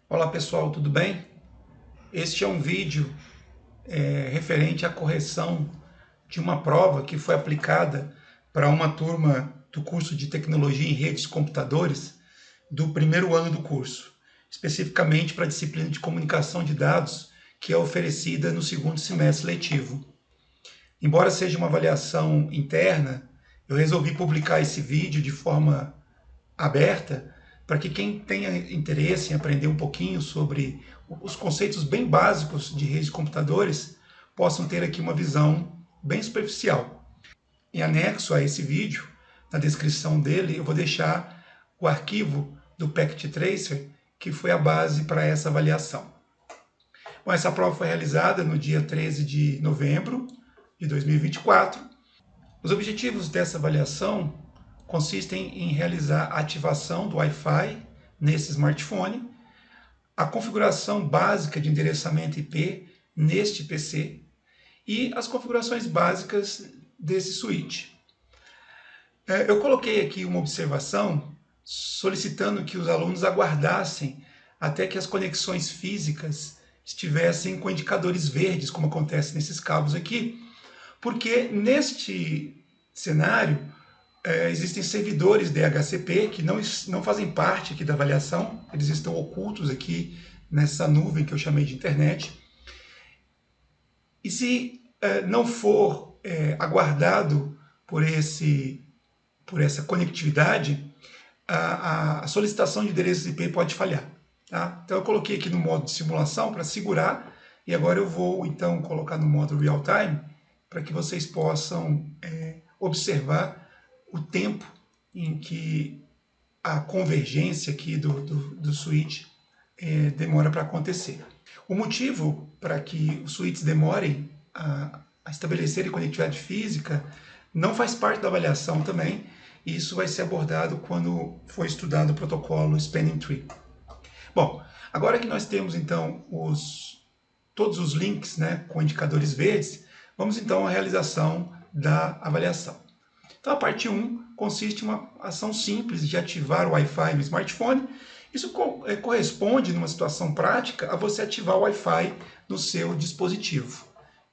Olá pessoal, tudo bem? Este é um vídeo referente à correção de uma prova que foi aplicada para uma turma do curso de Tecnologia em Redes de Computadores do primeiro ano do curso, especificamente para a disciplina de Comunicação de Dados, que é oferecida no segundo semestre letivo. Embora seja uma avaliação interna, eu resolvi publicar esse vídeo de forma aberta para que quem tenha interesse em aprender um pouquinho sobre os conceitos bem básicos de redes de computadores possam ter aqui uma visão bem superficial. Em anexo a esse vídeo, na descrição dele, eu vou deixar o arquivo do Packet Tracer, que foi a base para essa avaliação. Bom, essa prova foi realizada no dia 13 de novembro de 2024. Os objetivos dessa avaliação consistem em realizar a ativação do Wi-Fi nesse smartphone, a configuração básica de endereçamento IP neste PC e as configurações básicas desse switch. Eu coloquei aqui uma observação solicitando que os alunos aguardassem até que as conexões físicas estivessem com indicadores verdes, como acontece nesses cabos aqui, porque neste cenário existem servidores DHCP que não fazem parte aqui da avaliação, eles estão ocultos aqui nessa nuvem que eu chamei de internet. E se não for aguardado por essa conectividade, a solicitação de endereços IP pode falhar. Tá? Então eu coloquei aqui no modo de simulação para segurar, e agora eu vou então colocar no modo real time para que vocês possam observar o tempo em que a convergência aqui do switch demora para acontecer. O motivo para que os switches demorem a estabelecerem conectividade física não faz parte da avaliação também, e isso vai ser abordado quando for estudado o protocolo Spanning Tree. Bom, agora que nós temos então todos os links, né, com indicadores verdes, vamos então à realização da avaliação. Então a parte 1 consiste em uma ação simples de ativar o Wi-Fi no smartphone. Isso corresponde, numa situação prática, a você ativar o Wi-Fi no seu dispositivo.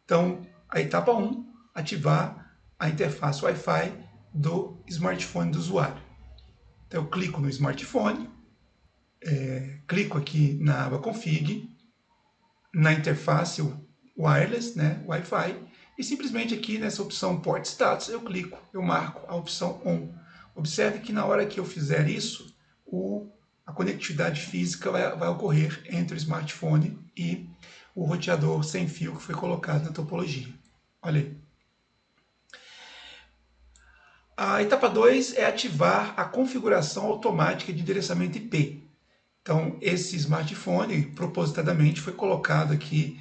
Então, a etapa 1, ativar a interface Wi-Fi do smartphone do usuário. Então eu clico no smartphone, clico aqui na aba Config, na interface wireless, né, Wi-Fi, e simplesmente aqui nessa opção Port Status eu clico, eu marco a opção On. Observe que na hora que eu fizer isso, a conectividade física vai ocorrer entre o smartphone e o roteador sem fio que foi colocado na topologia. Olha aí. A etapa 2 é ativar a configuração automática de endereçamento IP. Então, esse smartphone, propositadamente, foi colocado aqui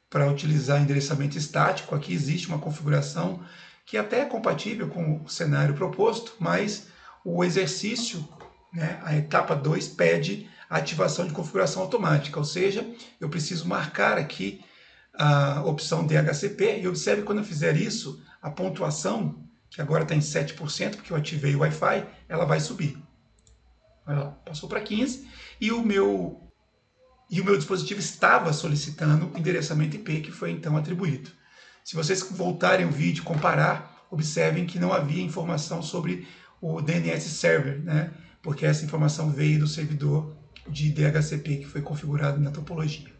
para utilizar endereçamento estático. Aqui existe uma configuração que até é compatível com o cenário proposto, mas o exercício, né, a etapa 2, pede a ativação de configuração automática, ou seja, eu preciso marcar aqui a opção DHCP, e observe que quando eu fizer isso, a pontuação, que agora está em 7%, porque eu ativei o Wi-Fi, ela vai subir. Olha lá, passou para 15%, e o meu dispositivo estava solicitando o endereçamento IP que foi então atribuído. Se vocês voltarem o vídeo e comparar, observem que não havia informação sobre o DNS Server, né? Porque essa informação veio do servidor de DHCP que foi configurado na topologia.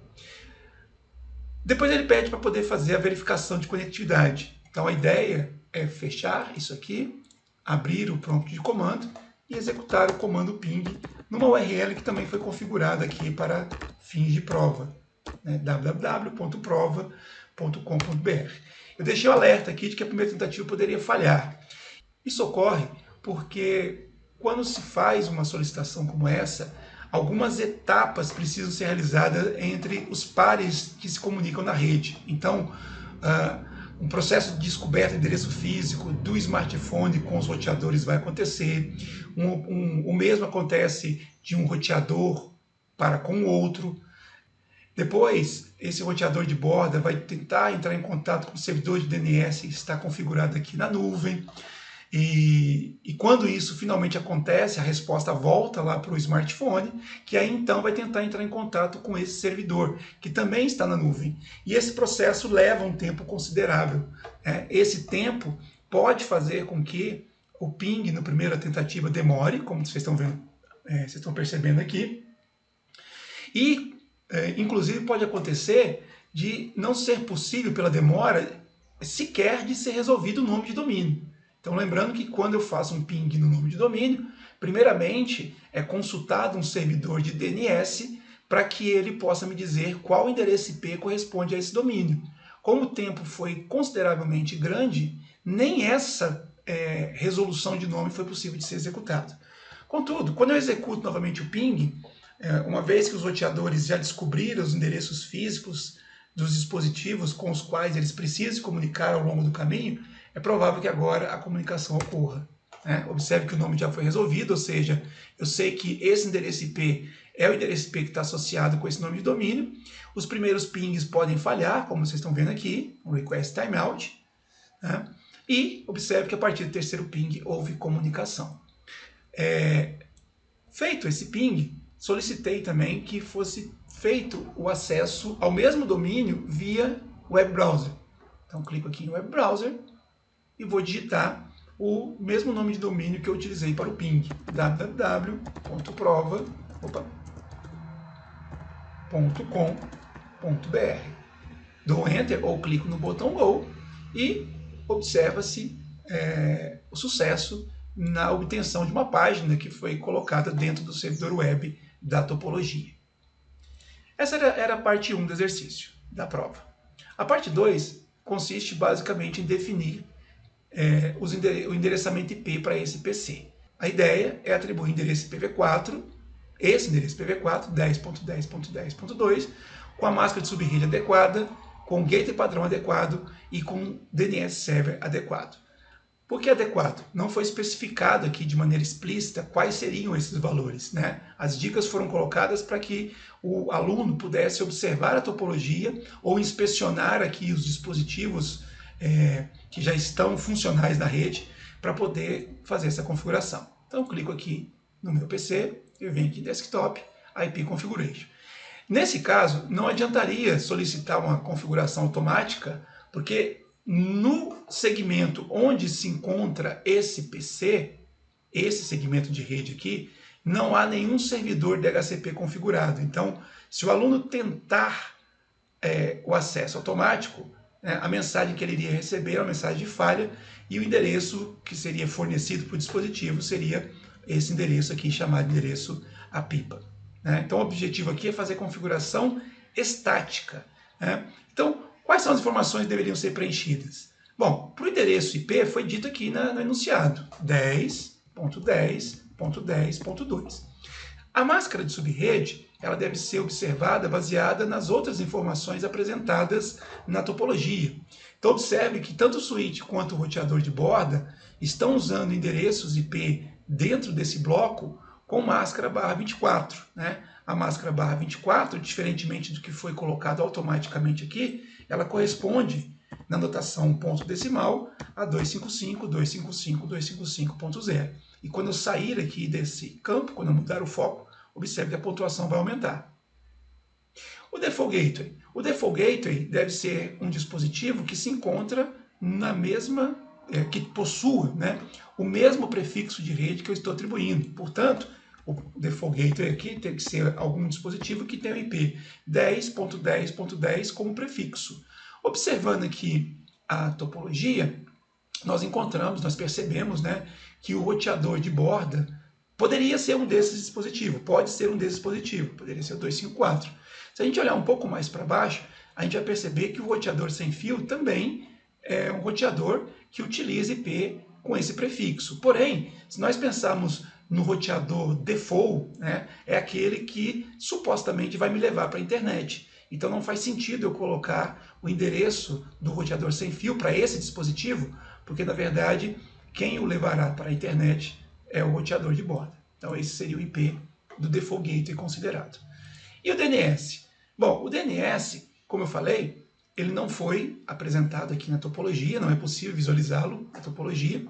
Depois ele pede para poder fazer a verificação de conectividade. Então a ideia é fechar isso aqui, abrir o prompt de comando e executar o comando ping numa URL que também foi configurada aqui para fins de prova, né? www.prova.com.br. Eu deixei o alerta aqui de que a primeira tentativa poderia falhar. Isso ocorre porque quando se faz uma solicitação como essa, algumas etapas precisam ser realizadas entre os pares que se comunicam na rede. Então, um processo de descoberta de endereço físico do smartphone com os roteadores vai acontecer. O mesmo acontece de um roteador para com o outro. Depois, esse roteador de borda vai tentar entrar em contato com o servidor de DNS que está configurado aqui na nuvem. E quando isso finalmente acontece, a resposta volta lá para o smartphone, que aí então vai tentar entrar em contato com esse servidor, que também está na nuvem. E esse processo leva um tempo considerável. Esse tempo pode fazer com que o ping, na primeira tentativa, demore, como vocês estão vendo, vocês estão percebendo aqui. E, inclusive, pode acontecer de não ser possível, pela demora, sequer de ser resolvido o nome de domínio. Então, lembrando que quando eu faço um ping no nome de domínio, primeiramente é consultado um servidor de DNS para que ele possa me dizer qual endereço IP corresponde a esse domínio. Como o tempo foi consideravelmente grande, nem essa resolução de nome foi possível de ser executada. Contudo, quando eu executo novamente o ping, uma vez que os roteadores já descobriram os endereços físicos dos dispositivos com os quais eles precisam se comunicar ao longo do caminho, é provável que agora a comunicação ocorra. Observe que o nome já foi resolvido, ou seja, eu sei que esse endereço IP é o endereço IP que está associado com esse nome de domínio. Os primeiros pings podem falhar, como vocês estão vendo aqui, um request timeout. E observe que a partir do terceiro ping houve comunicação. Feito esse ping, solicitei também que fosse feito o acesso ao mesmo domínio via web browser. Então clico aqui em web browser e vou digitar o mesmo nome de domínio que eu utilizei para o ping, www.prova.com.br. Dou Enter ou clico no botão Go e observa-se o sucesso na obtenção de uma página que foi colocada dentro do servidor web da topologia. Essa era a parte 1 do exercício, da prova. A parte 2 consiste basicamente em definir o endereçamento IP para esse PC. A ideia é atribuir o endereço IPv4, esse endereço IPv4, 10.10.10.2, com a máscara de subrede adequada, com o gateway padrão adequado e com DNS server adequado. Por que adequado? Não foi especificado aqui de maneira explícita quais seriam esses valores. As dicas foram colocadas para que o aluno pudesse observar a topologia ou inspecionar aqui os dispositivos que já estão funcionais na rede para poder fazer essa configuração. Então, eu clico aqui no meu PC, eu venho aqui em Desktop, IP Configuration. Nesse caso, não adiantaria solicitar uma configuração automática, porque no segmento onde se encontra esse PC, esse segmento de rede aqui, não há nenhum servidor DHCP configurado. Então, se o aluno tentar o acesso automático, a mensagem que ele iria receber é uma mensagem de falha e o endereço que seria fornecido para o dispositivo seria esse endereço aqui, chamado de endereço APIPA. Então, o objetivo aqui é fazer configuração estática. Então, quais são as informações que deveriam ser preenchidas? Bom, para o endereço IP foi dito aqui no enunciado, 10.10.10.2. A máscara de subrede ela deve ser observada baseada nas outras informações apresentadas na topologia. Então observe que tanto o switch quanto o roteador de borda estão usando endereços IP dentro desse bloco com máscara /24. A máscara /24, diferentemente do que foi colocado automaticamente aqui, ela corresponde, na notação ponto decimal, a 255.255.255.0. E quando eu sair aqui desse campo, quando eu mudar o foco, observe que a pontuação vai aumentar. O Default Gateway. O Default Gateway deve ser um dispositivo que se encontra na mesma, que possua o mesmo prefixo de rede que eu estou atribuindo. Portanto, o Default Gateway aqui tem que ser algum dispositivo que tenha o IP 10.10.10 como prefixo. Observando aqui a topologia, nós percebemos que o roteador de borda poderia ser um desses dispositivos, pode ser um desses dispositivos, poderia ser o 254. Se a gente olhar um pouco mais para baixo, a gente vai perceber que o roteador sem fio também é um roteador que utiliza IP com esse prefixo. Porém, se nós pensarmos no roteador default, é aquele que supostamente vai me levar para a internet. Então não faz sentido eu colocar o endereço do roteador sem fio para esse dispositivo, porque na verdade quem o levará para a internet é o roteador de borda. Então esse seria o IP do Default Gateway considerado. E o DNS? Bom, o DNS, como eu falei, ele não foi apresentado aqui na topologia, não é possível visualizá-lo na topologia,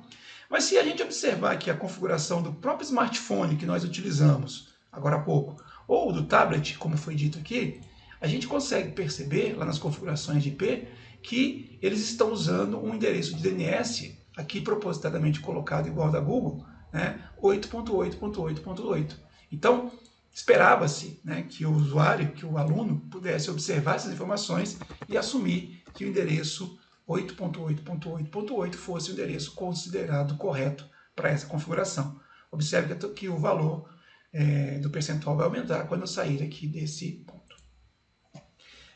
Mas se a gente observar aqui a configuração do próprio smartphone que nós utilizamos agora há pouco, ou do tablet, como foi dito aqui, a gente consegue perceber lá nas configurações de IP que eles estão usando um endereço de DNS, aqui propositadamente colocado igual ao da Google, né, 8.8.8.8. Então, esperava-se, né, que o usuário, que o aluno, pudesse observar essas informações e assumir que o endereço 8.8.8.8 fosse o endereço considerado correto para essa configuração. Observe que o valor do percentual vai aumentar quando eu sair aqui desse ponto.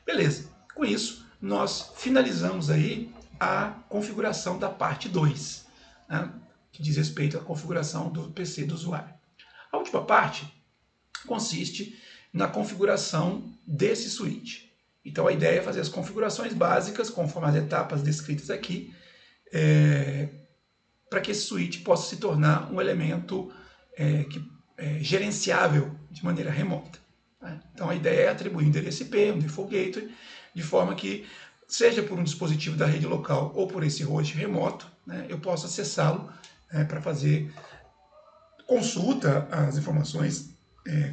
Beleza, com isso nós finalizamos aí a configuração da parte 2, né, que diz respeito à configuração do PC do usuário. A última parte consiste na configuração desse switch. Então a ideia é fazer as configurações básicas, conforme as etapas descritas aqui, para que esse switch possa se tornar um elemento gerenciável de maneira remota. Tá? Então a ideia é atribuir um endereço IP, um default gateway, de forma que, seja por um dispositivo da rede local ou por esse host remoto, né, eu possa acessá-lo para fazer consulta às informações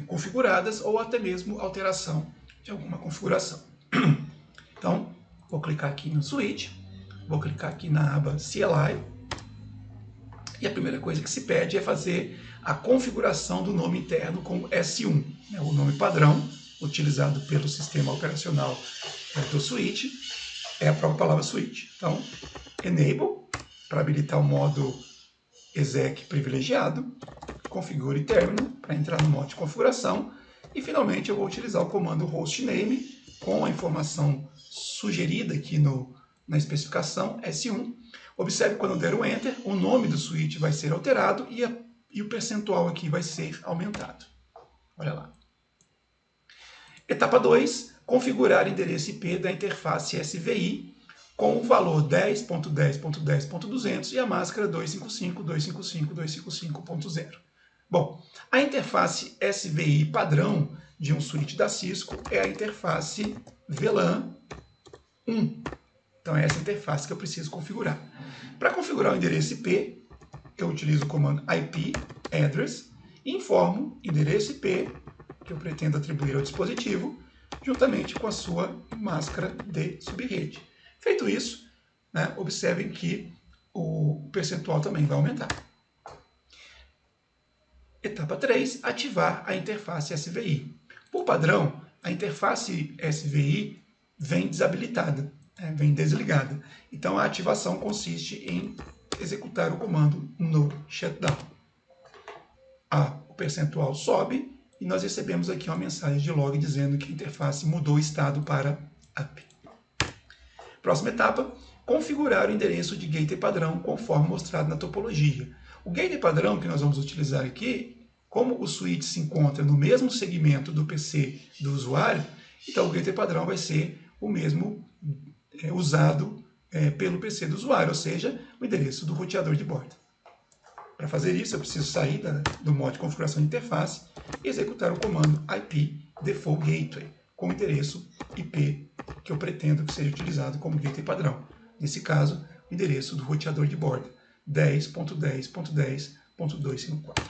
configuradas ou até mesmo alteração de alguma configuração. Então, vou clicar aqui no switch, vou clicar aqui na aba CLI, e a primeira coisa que se pede é fazer a configuração do nome interno com S1, né, o nome padrão utilizado pelo sistema operacional do switch é a própria palavra switch. Então, enable, para habilitar o modo exec privilegiado, configure terminal para entrar no modo de configuração, e finalmente eu vou utilizar o comando hostname com a informação sugerida aqui na especificação S1. Observe quando eu der o enter, o nome do switch vai ser alterado e o percentual aqui vai ser aumentado. Olha lá. Etapa 2, configurar endereço IP da interface SVI com o valor 10.10.10.200 e a máscara 255.255.255.0. Bom, a interface SVI padrão de um switch da Cisco é a interface VLAN 1. Então é essa interface que eu preciso configurar. Para configurar o endereço IP, eu utilizo o comando IP address e informo endereço IP que eu pretendo atribuir ao dispositivo, juntamente com a sua máscara de subrede. Feito isso, né, observem que o percentual também vai aumentar. Etapa 3, ativar a interface SVI. Por padrão, a interface SVI vem desabilitada, vem desligada. Então a ativação consiste em executar o comando no shutdown. O percentual sobe e nós recebemos aqui uma mensagem de log dizendo que a interface mudou o estado para up. Próxima etapa, configurar o endereço de gateway padrão conforme mostrado na topologia. O gateway padrão que nós vamos utilizar aqui, como o switch se encontra no mesmo segmento do PC do usuário, então o gateway padrão vai ser o mesmo usado pelo PC do usuário, ou seja, o endereço do roteador de borda. Para fazer isso, eu preciso sair do modo de configuração de interface e executar o comando IP default gateway com o endereço IP que eu pretendo que seja utilizado como gateway padrão. Nesse caso, o endereço do roteador de borda, 10.10.10.254.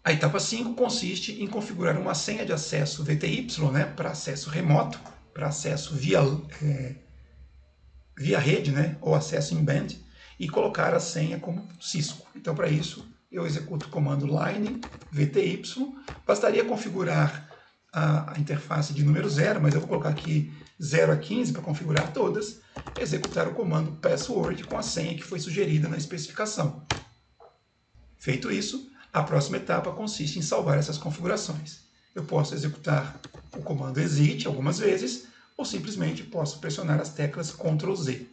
A etapa 5 consiste em configurar uma senha de acesso VTY, né, para acesso remoto, para acesso via rede, né, ou acesso em band, e colocar a senha como Cisco. Então, para isso, eu executo o comando line VTY. Bastaria configurar a interface de número 0, mas eu vou colocar aqui 0 a 15 para configurar todas. Executar o comando password com a senha que foi sugerida na especificação. Feito isso, a próxima etapa consiste em salvar essas configurações. Eu posso executar o comando exit algumas vezes, ou simplesmente posso pressionar as teclas Ctrl Z.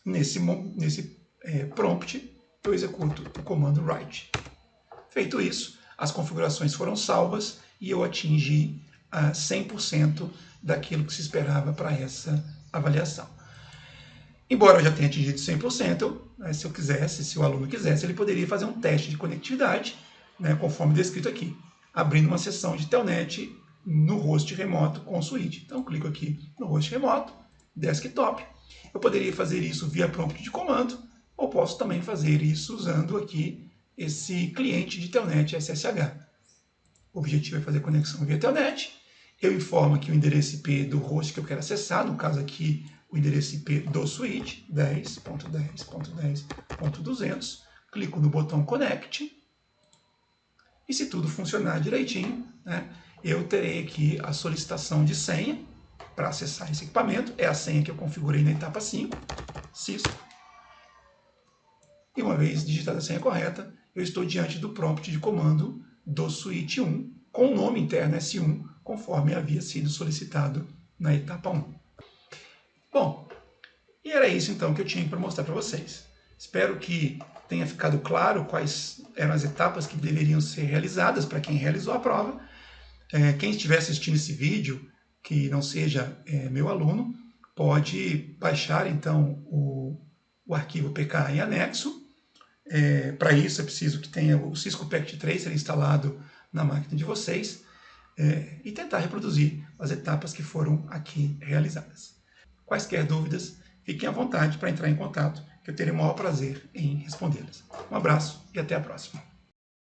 Nesse prompt, eu executo o comando write. Feito isso, as configurações foram salvas e eu atingi 100% daquilo que se esperava para essa avaliação. Embora eu já tenha atingido 100%, se eu quisesse, se o aluno quisesse, ele poderia fazer um teste de conectividade, né, conforme descrito aqui, abrindo uma sessão de telnet no host remoto com o switch. Então, eu clico aqui no host remoto desktop. Eu poderia fazer isso via prompt de comando, ou posso também fazer isso usando aqui esse cliente de Telnet SSH. O objetivo é fazer conexão via Telnet. Eu informo aqui o endereço IP do host que eu quero acessar, no caso aqui o endereço IP do switch, 10.10.10.200. Clico no botão Connect. E se tudo funcionar direitinho, né, eu terei aqui a solicitação de senha para acessar esse equipamento. É a senha que eu configurei na etapa 5, Cisco. E uma vez digitada a senha correta, eu estou diante do prompt de comando do switch 1, com o nome interno S1, conforme havia sido solicitado na etapa 1. Bom, e era isso então que eu tinha para mostrar para vocês. Espero que tenha ficado claro quais eram as etapas que deveriam ser realizadas para quem realizou a prova. Quem estiver assistindo esse vídeo, que não seja meu aluno, pode baixar então o arquivo PK em anexo. Para isso é preciso que tenha o Cisco Packet Tracer instalado na máquina de vocês e tentar reproduzir as etapas que foram aqui realizadas. Quaisquer dúvidas, fiquem à vontade para entrar em contato, que eu terei o maior prazer em respondê-las. Um abraço e até a próxima.